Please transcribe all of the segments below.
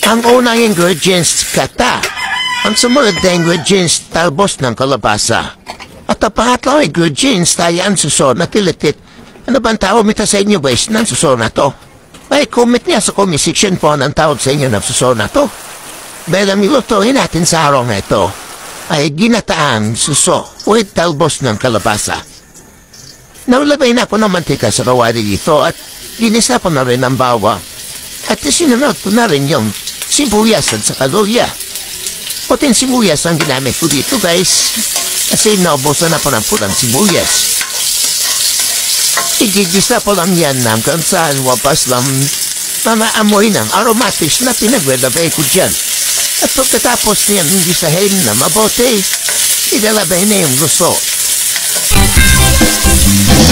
Ang unang ingredients, kata. Ang sumunod na ingredients, talbos ng kalabasa. At ang pangatlong ingredients, tayan suso na tilitit. Ano bang tawag mita sa inyo, boys, ng suso na to? Ay, comment niya sa comment section po ng tawag sa inyo ng suso na to. Dahil ang nilutuin natin sa araw na ito ay ginataan suso with talbos ng kalabasa. Naulabay na ako ng mantika sa kawali dito at ginisa ko na rin ang bawang. At sinunod ko na rin yung sibuyas at sa kaluya. Puting sibuyas ang ginamit ko dito, guys. Kasi naubusan na po ng pulang sibuyas. Igigisa po lang yan hanggang saan wapas lang mamaamoy ng aromatics na pinagwelabay ko dyan. At pagkatapos niyan gisahin na mabuti, ilalabay na yung gusto.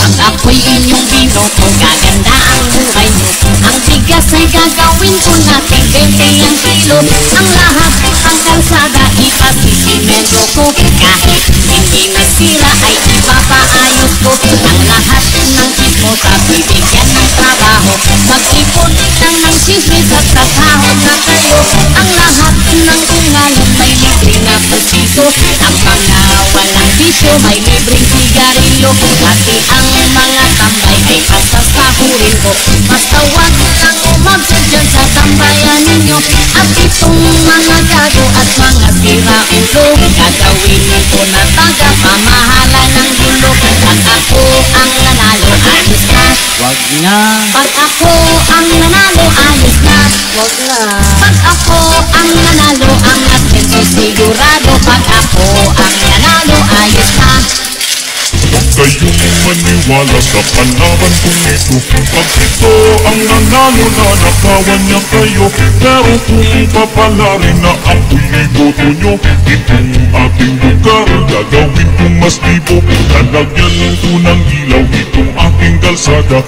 Pag ako'y inyong binoto, gaganda ang buhay mo. Ang bigas ay gagawin ko natin 20 ang kilo. Ang lahat ang kalsada ipasisimento ko. Kahit hindi nasira ay ipapaayos ko. Ang lahat ng ismota bibigyan ng trabaho. Mag-ipon lang ng sismis at kakahon na kayo. Ang lahat ng kungalan may libre na pusiso. Ang mga walang bisyo may libreng sigarilyo. Pati ang mga tambay ay pasasahurin ko. Basta wag kang umabsa dyan sa tambayan ninyo. At itong mga gago at mga siraulo, gagawin ko na taga-pamahala ng gulo. Pag ako ang nanalo, ayos na. Wag na. Pag ako ang nanalo, ayos na. Wag na. Pag ako ang nanalo, ang asenso sigurado. Pag ako ang nanalo, ayos na. Kayong maniwala sa palaban kong ito. Pag ito ang nanalo na nakawan niya kayo. Pero kung papalarin na ako'y iboto nyo, itong ating lugar gagawin kong mas libo. Lalagyan ko ng ilaw itong aking kalsada.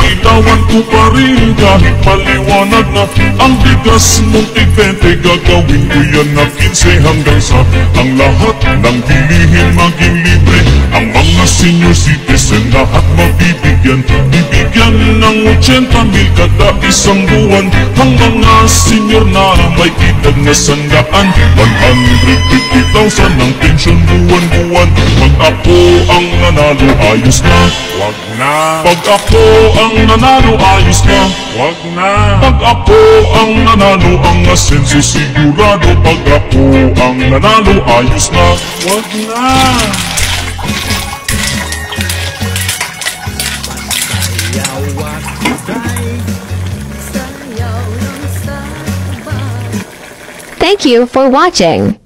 Iilawan ko pa rin kahit maliwanag na. Ang bigas mong tig-20 gagawin ko yan na 15 hanggang sa ang lahat ng bilihin maging libre. Ang mga senior citizen lahat mabibigyan. Bibigyan ng 80,000 kada isang buwan. Ang mga senior na may edad na 100, 150,000 ang pension buwan-buwan. Pag ako ang nanalo, ayos na. Wag na. Pag ako ang nanalo, ayos na. Wag na. Pag ako ang nanalo, ang asenso sigurado. Pag ako ang nanalo, ayos na. Wag na. Thank you for watching.